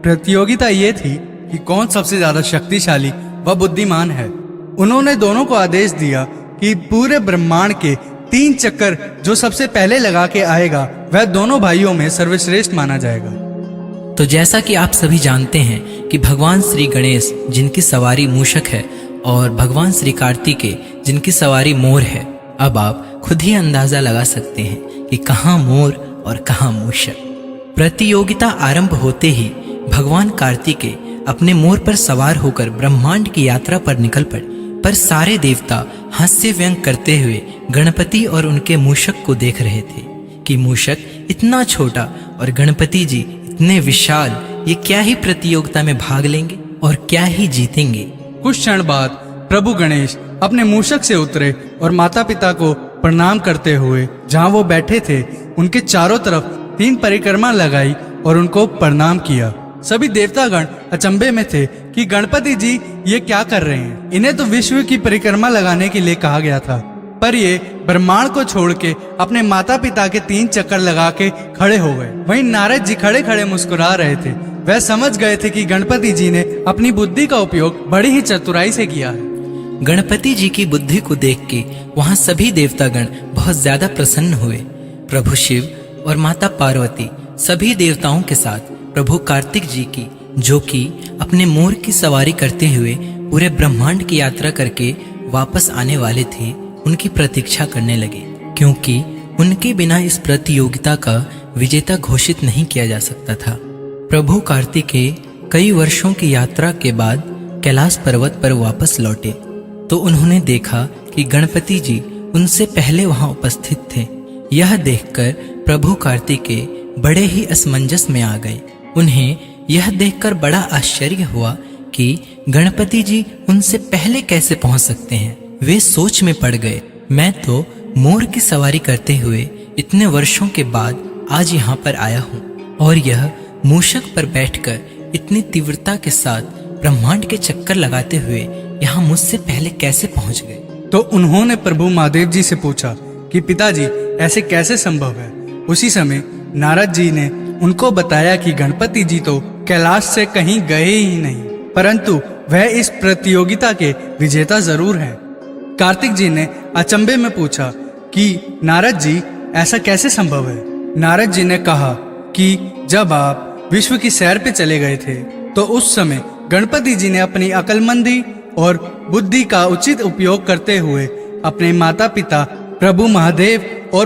प्रतियोगिता ये थी कि कौन सबसे ज्यादा शक्तिशाली व बुद्धिमान है। उन्होंने दोनों को आदेश दिया कि पूरे ब्रह्मांड के 3 चक्कर जो सबसे पहले लगा के आएगा वह दोनों भाइयों में सर्वश्रेष्ठ माना जाएगा। तो जैसा कि आप सभी जानते हैं कि भगवान श्री गणेश जिनकी सवारी मूषक है और भगवान श्री कार्तिकेय जिनकी सवारी मोर है, अब आप खुद ही अंदाजा लगा सकते हैं कि कहाँ मोर और कहाँ मूषक। प्रतियोगिता आरंभ होते ही भगवान कार्तिकेय अपने मोर पर सवार होकर ब्रह्मांड की यात्रा पर निकल पड़े, पर सारे देवता हास्य व्यंग करते हुए गणपति और उनके मूषक को देख रहे थे कि मूषक इतना छोटा और गणपति जी इतने विशाल, ये क्या ही प्रतियोगिता में भाग लेंगे और क्या ही जीतेंगे। कुछ क्षण बाद प्रभु गणेश अपने मूषक से उतरे और माता पिता को प्रणाम करते हुए जहाँ वो बैठे थे उनके चारों तरफ 3 परिक्रमा लगाई और उनको प्रणाम किया। सभी देवतागण अचंभे में थे कि गणपति जी ये क्या कर रहे हैं। इन्हें तो विश्व की परिक्रमा लगाने के लिए कहा गया था, पर ये ब्रह्मांड को छोड़ के अपने माता पिता के 3 चक्कर लगा के खड़े हो गए। वहीं नारद जी खड़े खड़े मुस्कुरा रहे थे। वह समझ गए थे कि गणपति जी ने अपनी बुद्धि का उपयोग बड़ी ही चतुराई से किया है। गणपति जी की बुद्धि को देख के वहाँ सभी देवतागण बहुत ज्यादा प्रसन्न हुए। प्रभु शिव और माता पार्वती सभी देवताओं के साथ प्रभु कार्तिक जी की, जो कि अपने मोर की सवारी करते हुए पूरे ब्रह्मांड की यात्रा करके वापस आने वाले थे, उनकी प्रतीक्षा करने लगे, क्योंकि उनके बिना इस प्रतियोगिता का विजेता घोषित नहीं किया जा सकता था। प्रभु कार्तिकेय कई वर्षों की यात्रा के बाद कैलाश पर्वत पर वापस लौटे तो उन्होंने देखा कि गणपति जी उनसे पहले वहां उपस्थित थे। यह देखकर प्रभु कार्तिकेय बड़े ही असमंजस में आ गए। उन्हें यह देखकर बड़ा आश्चर्य हुआ कि गणपति जी उनसे पहले कैसे पहुंच सकते हैं। वे सोच में पड़ गए, मैं तो मोर की सवारी करते हुए इतने वर्षों के बाद आज यहाँ पर आया हूँ और यह मूषक पर बैठकर इतनी तीव्रता के साथ ब्रह्मांड के चक्कर लगाते हुए यहाँ मुझसे पहले कैसे पहुंच गए। तो उन्होंने प्रभु महादेव जी से पूछा कि पिताजी ऐसे कैसे संभव है। उसी समय नारद जी ने उनको बताया कि गणपति जी तो कैलाश से कहीं गए ही नहीं, परंतु वह इस प्रतियोगिता के विजेता जरूर हैं। कार्तिक जी ने अचंभे में पूछा कि नारद जी ऐसा कैसे संभव है। नारद जी ने कहा कि जब आप विश्व की सैर पे चले गए थे तो उस समय गणपति जी ने अपनी अक्लमंदी और बुद्धि का उचित उपयोग करते हुए अपने माता पिता प्रभु महादेव और